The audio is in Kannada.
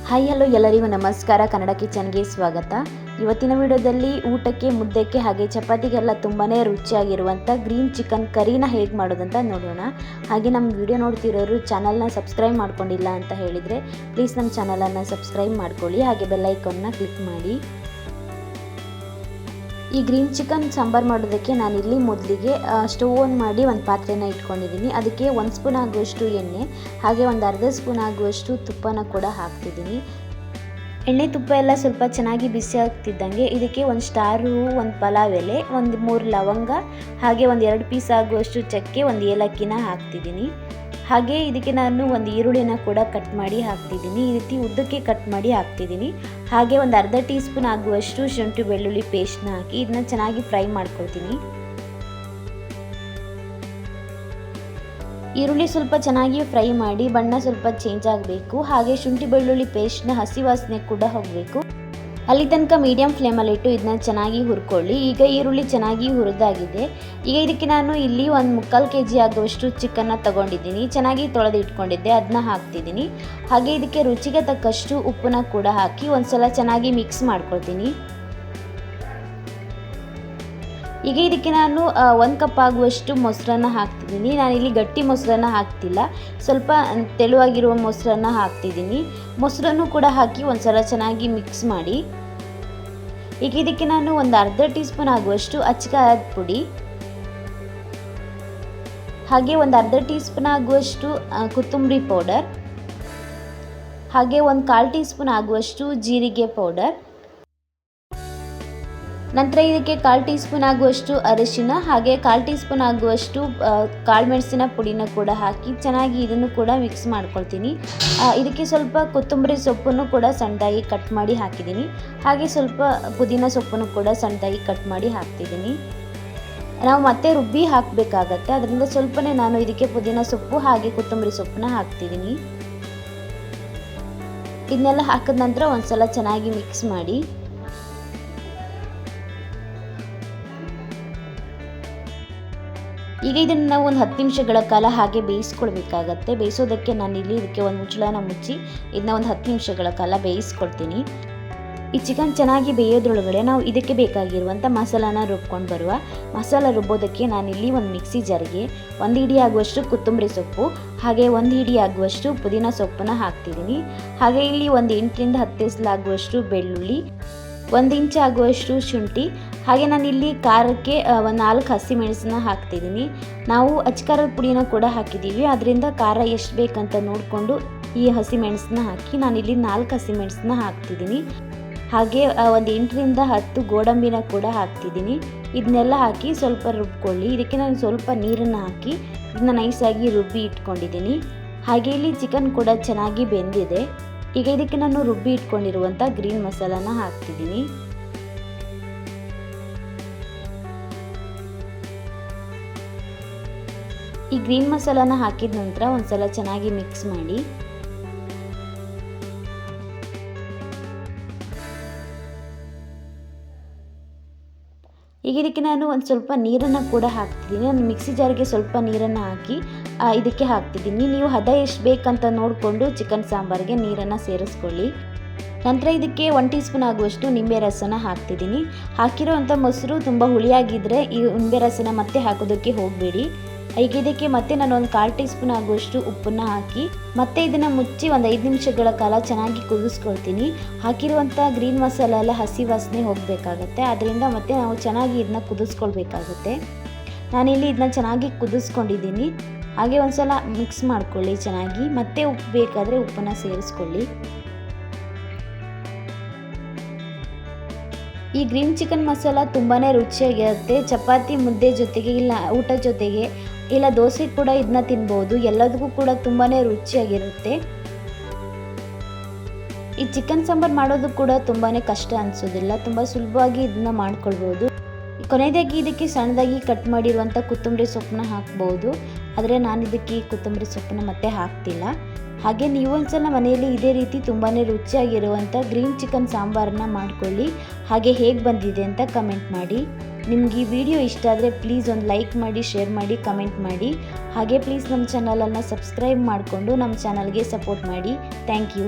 ಹಾಯ್ ಹಲೋ ಎಲ್ಲರಿಗೂ ನಮಸ್ಕಾರ. ಕನ್ನಡ ಕಿಚನ್ಗೆ ಸ್ವಾಗತ. ಇವತ್ತಿನ ವಿಡಿಯೋದಲ್ಲಿ ಊಟಕ್ಕೆ, ಮುದ್ದೆಗೆ ಹಾಗೆ ಚಪಾತಿಗೆಲ್ಲ ತುಂಬಾ ರುಚಿಯಾಗಿರುವಂಥ ಗ್ರೀನ್ ಚಿಕನ್ ಕರಿನ ಹೇಗೆ ಮಾಡೋದಂತ ನೋಡೋಣ. ಹಾಗೆ ನಮ್ಮ ವಿಡಿಯೋ ನೋಡ್ತಿರೋರು ಚಾನಲ್ನ ಸಬ್ಸ್ಕ್ರೈಬ್ ಮಾಡ್ಕೊಂಡಿಲ್ಲ ಅಂತ ಹೇಳಿದರೆ ಪ್ಲೀಸ್ ನಮ್ಮ ಚಾನಲನ್ನು ಸಬ್ಸ್ಕ್ರೈಬ್ ಮಾಡ್ಕೊಳ್ಳಿ, ಹಾಗೆ ಬೆಲ್ ಐಕಾನ್ನ ಕ್ಲಿಕ್ ಮಾಡಿ. ಈ ಗ್ರೀನ್ ಚಿಕನ್ ಸಾಂಬಾರು ಮಾಡೋದಕ್ಕೆ ನಾನಿಲ್ಲಿ ಮೊದಲಿಗೆ ಸ್ಟವ್ ಆನ್ ಮಾಡಿ ಒಂದು ಪಾತ್ರೆನ ಇಟ್ಕೊಂಡಿದ್ದೀನಿ. ಅದಕ್ಕೆ 1 ಸ್ಪೂನ್ ಆಗುವಷ್ಟು ಎಣ್ಣೆ ಹಾಗೆ ಒಂದು ಅರ್ಧ ಸ್ಪೂನ್ ಆಗುವಷ್ಟು ತುಪ್ಪನ ಕೂಡ ಹಾಕ್ತಿದ್ದೀನಿ. ಎಣ್ಣೆ ತುಪ್ಪ ಎಲ್ಲ ಸ್ವಲ್ಪ ಚೆನ್ನಾಗಿ ಬಿಸಿ ಆಗ್ತಿದ್ದಂಗೆ ಇದಕ್ಕೆ ಒಂದು ಸ್ಟಾರ್ ಹೂವು, ಒಂದು ಪಲಾವ್ ಎಲೆ, ಒಂದು 3 ಲವಂಗ ಹಾಗೆ ಒಂದು 2 ಪೀಸ್ ಆಗುವಷ್ಟು ಚಕ್ಕೆ, ಒಂದು ಏಲಕ್ಕಿನ ಹಾಕ್ತಿದ್ದೀನಿ. ಹಾಗೆ ಇದಕ್ಕೆ ನಾನು ಒಂದು ಈರುಳ್ಳಿನ ಕೂಡ ಕಟ್ ಮಾಡಿ ಹಾಕ್ತಿದ್ದೀನಿ. ಈ ರೀತಿ ಉದ್ದಕ್ಕೆ ಕಟ್ ಮಾಡಿ ಹಾಕ್ತಿದ್ದೀನಿ. ಹಾಗೆ ಒಂದು ಅರ್ಧ ಟೀ ಸ್ಪೂನ್ ಆಗುವಷ್ಟು ಶುಂಠಿ ಬೆಳ್ಳುಳ್ಳಿ ಪೇಸ್ಟ್ನ ಹಾಕಿ ಇದನ್ನ ಚೆನ್ನಾಗಿ ಫ್ರೈ ಮಾಡ್ಕೊಳ್ತೀನಿ. ಈರುಳ್ಳಿ ಸ್ವಲ್ಪ ಚೆನ್ನಾಗಿ ಫ್ರೈ ಮಾಡಿ ಬಣ್ಣ ಸ್ವಲ್ಪ ಚೇಂಜ್ ಆಗಬೇಕು. ಹಾಗೆ ಶುಂಠಿ ಬೆಳ್ಳುಳ್ಳಿ ಪೇಸ್ಟ್ನ ಹಸಿ ವಾಸನೆ ಕೂಡ ಹೋಗಬೇಕು. ಅಲ್ಲಿ ತನಕ ಮೀಡಿಯಂ ಫ್ಲೇಮಲ್ಲಿಟ್ಟು ಇದನ್ನ ಚೆನ್ನಾಗಿ ಹುರ್ಕೊಳ್ಳಿ. ಈಗ ಈರುಳ್ಳಿ ಚೆನ್ನಾಗಿ ಹುರಿದಾಗಿದೆ. ಈಗ ಇದಕ್ಕೆ ನಾನು ಇಲ್ಲಿ ಒಂದು 3/4 kg ಆಗುವಷ್ಟು ಚಿಕನ್ನ ತಗೊಂಡಿದ್ದೀನಿ. ಚೆನ್ನಾಗಿ ತೊಳೆದು ಇಟ್ಕೊಂಡಿದ್ದೆ, ಅದನ್ನ ಹಾಕ್ತಿದ್ದೀನಿ. ಹಾಗೆ ಇದಕ್ಕೆ ರುಚಿಗೆ ತಕ್ಕಷ್ಟು ಉಪ್ಪನ್ನ ಕೂಡ ಹಾಕಿ ಒಂದ್ಸಲ ಚೆನ್ನಾಗಿ ಮಿಕ್ಸ್ ಮಾಡ್ಕೊಳ್ತೀನಿ. ಈಗ ಇದಕ್ಕೆ ನಾನು 1 ಕಪ್ ಆಗುವಷ್ಟು ಮೊಸರನ್ನ ಹಾಕ್ತಿದ್ದೀನಿ. ನಾನಿಲ್ಲಿ ಗಟ್ಟಿ ಮೊಸರನ್ನ ಹಾಕ್ತಿಲ್ಲ, ಸ್ವಲ್ಪ ತೆಳುವಾಗಿರುವ ಮೊಸರನ್ನ ಹಾಕ್ತಿದ್ದೀನಿ. ಮೊಸರನ್ನು ಕೂಡ ಹಾಕಿ ಒಂದ್ಸಲ ಚೆನ್ನಾಗಿ ಮಿಕ್ಸ್ ಮಾಡಿ. ಈಗ ಇದಕ್ಕೆ ನಾನು ಒಂದು ಅರ್ಧ ಟೀ ಸ್ಪೂನ್ ಆಗುವಷ್ಟು ಅಚ್ಚಕಾರದ ಪುಡಿ ಹಾಗೆ ಒಂದು ಅರ್ಧ ಟೀ ಸ್ಪೂನ್ ಆಗುವಷ್ಟು ಕೊತ್ತಂಬರಿ ಪೌಡರ್ ಹಾಗೆ ಒಂದು 1/4 ಟೀ ಸ್ಪೂನ್ ಆಗುವಷ್ಟು ಜೀರಿಗೆ ಪೌಡರ್, ನಂತರ ಇದಕ್ಕೆ 1/4 ಟೀ ಸ್ಪೂನ್ ಆಗುವಷ್ಟು ಅರಿಶಿನ ಹಾಗೆ 1/4 ಟೀ ಸ್ಪೂನ್ ಆಗುವಷ್ಟು ಕಾಳು ಮೆಣಸಿನ ಪುಡಿನ ಕೂಡ ಹಾಕಿ ಚೆನ್ನಾಗಿ ಇದನ್ನು ಕೂಡ ಮಿಕ್ಸ್ ಮಾಡ್ಕೊಳ್ತೀನಿ. ಇದಕ್ಕೆ ಸ್ವಲ್ಪ ಕೊತ್ತಂಬರಿ ಸೊಪ್ಪನ್ನು ಕೂಡ ಸಣ್ಣದಾಗಿ ಕಟ್ ಮಾಡಿ ಹಾಕಿದ್ದೀನಿ. ಹಾಗೆ ಸ್ವಲ್ಪ ಪುದೀನ ಸೊಪ್ಪನ್ನು ಕೂಡ ಸಣ್ಣದಾಗಿ ಕಟ್ ಮಾಡಿ ಹಾಕ್ತಿದ್ದೀನಿ. ನಾವು ಮತ್ತೆ ರುಬ್ಬಿ ಹಾಕಬೇಕಾಗತ್ತೆ, ಅದರಿಂದ ಸ್ವಲ್ಪನೇ ನಾನು ಇದಕ್ಕೆ ಪುದೀನ ಸೊಪ್ಪು ಹಾಗೆ ಕೊತ್ತಂಬರಿ ಸೊಪ್ಪನ್ನ ಹಾಕ್ತಿದ್ದೀನಿ. ಇದನ್ನೆಲ್ಲ ಹಾಕಿದ ನಂತರ ಒಂದ್ಸಲ ಚೆನ್ನಾಗಿ ಮಿಕ್ಸ್ ಮಾಡಿ. ಈಗ ಇದನ್ನು ನಾವು ಒಂದು 10 ನಿಮಿಷಗಳ ಕಾಲ ಹಾಗೆ ಬೇಯಿಸ್ಕೊಳ್ಬೇಕಾಗತ್ತೆ. ಬೇಯಿಸೋದಕ್ಕೆ ನಾನಿಲ್ಲಿ ಇದಕ್ಕೆ ಒಂದು ಮುಚ್ಚಳನ ಮುಚ್ಚಿ ಇದನ್ನ ಒಂದು 10 ನಿಮಿಷಗಳ ಕಾಲ ಬೇಯಿಸ್ಕೊಳ್ತೀನಿ. ಈ ಚಿಕನ್ ಚೆನ್ನಾಗಿ ಬೇಯೋದ್ರೊಳಗಡೆ ನಾವು ಇದಕ್ಕೆ ಬೇಕಾಗಿರುವಂಥ ಮಸಾಲಾನ ರುಬ್ಕೊಂಡು ಬರುವ. ಮಸಾಲ ರುಬ್ಬೋದಕ್ಕೆ ನಾನಿಲ್ಲಿ ಒಂದು ಮಿಕ್ಸಿ ಜಾರಿಗೆ 1 ಹಿಡಿ ಆಗುವಷ್ಟು ಕೊತ್ತಂಬರಿ ಸೊಪ್ಪು ಹಾಗೆ 1 ಹಿಡಿ ಆಗುವಷ್ಟು ಪುದೀನ ಸೊಪ್ಪನ್ನು ಹಾಕ್ತಿದ್ದೀನಿ. ಹಾಗೆ ಇಲ್ಲಿ ಒಂದು 8ರಿಂದ 10 ಎಸಳಾಗುವಷ್ಟು ಬೆಳ್ಳುಳ್ಳಿ, 1 ಇಂಚ್ ಆಗುವಷ್ಟು ಶುಂಠಿ, ಹಾಗೆ ನಾನಿಲ್ಲಿ ಖಾರಕ್ಕೆ ಒಂದು 4 ಹಸಿಮೆಣಸನ್ನ ಹಾಕ್ತಿದ್ದೀನಿ. ನಾವು ಅಚ್ಚಕಾರದ ಪುಡಿನ ಕೂಡ ಹಾಕಿದ್ದೀವಿ, ಅದರಿಂದ ಖಾರ ಎಷ್ಟು ಬೇಕಂತ ನೋಡಿಕೊಂಡು ಈ ಹಸಿಮೆಣಸನ್ನ ಹಾಕಿ ನಾನಿಲ್ಲಿ 4 ಹಸಿಮೆಣಸನ್ನ ಹಾಕ್ತಿದ್ದೀನಿ. ಹಾಗೆ ಒಂದು 8ರಿಂದ 10 ಗೋಡಂಬಿನ ಕೂಡ ಹಾಕ್ತಿದ್ದೀನಿ. ಇದನ್ನೆಲ್ಲ ಹಾಕಿ ಸ್ವಲ್ಪ ರುಬ್ಕೊಳ್ಳಿ. ಇದಕ್ಕೆ ನಾನು ಸ್ವಲ್ಪ ನೀರನ್ನು ಹಾಕಿ ಇದನ್ನ ನೈಸಾಗಿ ರುಬ್ಬಿ ಇಟ್ಕೊಂಡಿದ್ದೀನಿ. ಹಾಗೆ ಇಲ್ಲಿ ಚಿಕನ್ ಕೂಡ ಚೆನ್ನಾಗಿ ಬೆಂದಿದೆ. ಈಗ ಇದಕ್ಕೆ ನಾನು ರುಬ್ಬಿ ಇಟ್ಕೊಂಡಿರುವಂಥ ಗ್ರೀನ್ ಮಸಾಲಾನ ಹಾಕ್ತಿದ್ದೀನಿ. ಈ ಗ್ರೀನ್ ಮಸಾಲಾನ ಹಾಕಿದ ನಂತರ ಒಂದ್ಸಲ ಚೆನ್ನಾಗಿ ಮಿಕ್ಸ್ ಮಾಡಿ. ಈಗ ಇದಕ್ಕೆ ನಾನು ಒಂದು ಸ್ವಲ್ಪ ನೀರನ್ನು ಕೂಡ ಹಾಕ್ತಿದ್ದೀನಿ. ನಾನು ಮಿಕ್ಸಿ ಜಾರಿಗೆ ಸ್ವಲ್ಪ ನೀರನ್ನು ಹಾಕಿ ಇದಕ್ಕೆ ಹಾಕ್ತಿದ್ದೀನಿ. ನೀವು ಹದ ಎಷ್ಟು ಬೇಕಂತ ನೋಡಿಕೊಂಡು ಚಿಕನ್ ಸಾಂಬಾರಿಗೆ ನೀರನ್ನು ಸೇರಿಸ್ಕೊಳ್ಳಿ. ನಂತರ ಇದಕ್ಕೆ 1 ಟೀ ಸ್ಪೂನ್ ಆಗುವಷ್ಟು ನಿಂಬೆ ರಸನ ಹಾಕ್ತಿದ್ದೀನಿ. ಹಾಕಿರೋವಂಥ ಮೊಸರು ತುಂಬ ಹುಳಿಯಾಗಿದ್ದರೆ ಈ ನಿಂಬೆ ರಸನ ಮತ್ತೆ ಹಾಕೋದಕ್ಕೆ ಹೋಗಬೇಡಿ. ಈಗ ಇದಕ್ಕೆ ಮತ್ತೆ ನಾನು ಒಂದು 1/4 ಟೀ ಸ್ಪೂನ್ ಆಗುವಷ್ಟು ಉಪ್ಪನ್ನು ಹಾಕಿ ಮತ್ತೆ ಇದನ್ನು ಮುಚ್ಚಿ ಒಂದು 5 ನಿಮಿಷಗಳ ಕಾಲ ಚೆನ್ನಾಗಿ ಕುದಿಸ್ಕೊಳ್ತೀನಿ. ಹಾಕಿರುವಂಥ ಗ್ರೀನ್ ಮಸಾಲ ಎಲ್ಲ ಹಸಿ ವಾಸನೆ ಹೋಗಬೇಕಾಗತ್ತೆ, ಅದರಿಂದ ಮತ್ತೆ ನಾವು ಚೆನ್ನಾಗಿ ಇದನ್ನ ಕುದಿಸ್ಕೊಳ್ಬೇಕಾಗುತ್ತೆ. ನಾನಿಲ್ಲಿ ಇದನ್ನ ಚೆನ್ನಾಗಿ ಕುದಿಸ್ಕೊಂಡಿದ್ದೀನಿ. ಹಾಗೆ ಒಂದ್ಸಲ ಮಿಕ್ಸ್ ಮಾಡ್ಕೊಳ್ಳಿ ಚೆನ್ನಾಗಿ. ಮತ್ತೆ ಉಪ್ಪು ಬೇಕಾದರೆ ಉಪ್ಪನ್ನು ಸೇರಿಸ್ಕೊಳ್ಳಿ. ಈ ಗ್ರೀನ್ ಚಿಕನ್ ಮಸಾಲ ತುಂಬಾ ರುಚಿಯಾಗಿರುತ್ತೆ. ಚಪಾತಿ, ಮುದ್ದೆ ಜೊತೆಗೆ ಇಲ್ಲ ಊಟ ಜೊತೆಗೆ ಇಲ್ಲ ದೋಸೆ ಕೂಡ ಇದನ್ನ ತಿನ್ಬೋದು. ಎಲ್ಲದಕ್ಕೂ ಕೂಡ ತುಂಬಾ ರುಚಿಯಾಗಿರುತ್ತೆ. ಈ ಚಿಕನ್ ಸಾಂಬಾರು ಮಾಡೋದು ಕೂಡ ತುಂಬಾ ಕಷ್ಟ ಅನಿಸೋದಿಲ್ಲ, ತುಂಬ ಸುಲಭವಾಗಿ ಇದನ್ನ ಮಾಡ್ಕೊಳ್ಬೋದು. ಕೊನೆಯದಾಗಿ ಇದಕ್ಕೆ ಸಣ್ಣದಾಗಿ ಕಟ್ ಮಾಡಿರುವಂಥ ಕೊತ್ತಂಬರಿ ಸೊಪ್ಪನ್ನ ಹಾಕ್ಬೋದು, ಆದರೆ ನಾನು ಇದಕ್ಕೆ ಕೊತ್ತಂಬರಿ ಸೊಪ್ಪನ್ನ ಮತ್ತೆ ಹಾಕ್ತಿಲ್ಲ. ಹಾಗೆ ನೀವು ಒಂದ್ಸಲ ಮನೆಯಲ್ಲಿ ಇದೇ ರೀತಿ ತುಂಬಾ ರುಚಿಯಾಗಿರುವಂಥ ಗ್ರೀನ್ ಚಿಕನ್ ಸಾಂಬಾರನ್ನ ಮಾಡ್ಕೊಳ್ಳಿ. ಹಾಗೆ ಹೇಗೆ ಬಂದಿದೆ ಅಂತ ಕಮೆಂಟ್ ಮಾಡಿ. ನಿಮ್ಗೆ ಈ ವಿಡಿಯೋ ಇಷ್ಟ ಆದರೆ ಪ್ಲೀಸ್ ಒಂದು ಲೈಕ್ ಮಾಡಿ, ಶೇರ್ ಮಾಡಿ, ಕಮೆಂಟ್ ಮಾಡಿ. ಹಾಗೆ ಪ್ಲೀಸ್ ನಮ್ಮ ಚಾನಲನ್ನು ಸಬ್ಸ್ಕ್ರೈಬ್ ಮಾಡಿಕೊಂಡು ನಮ್ಮ ಚಾನಲ್ಗೆ ಸಪೋರ್ಟ್ ಮಾಡಿ. Thank you.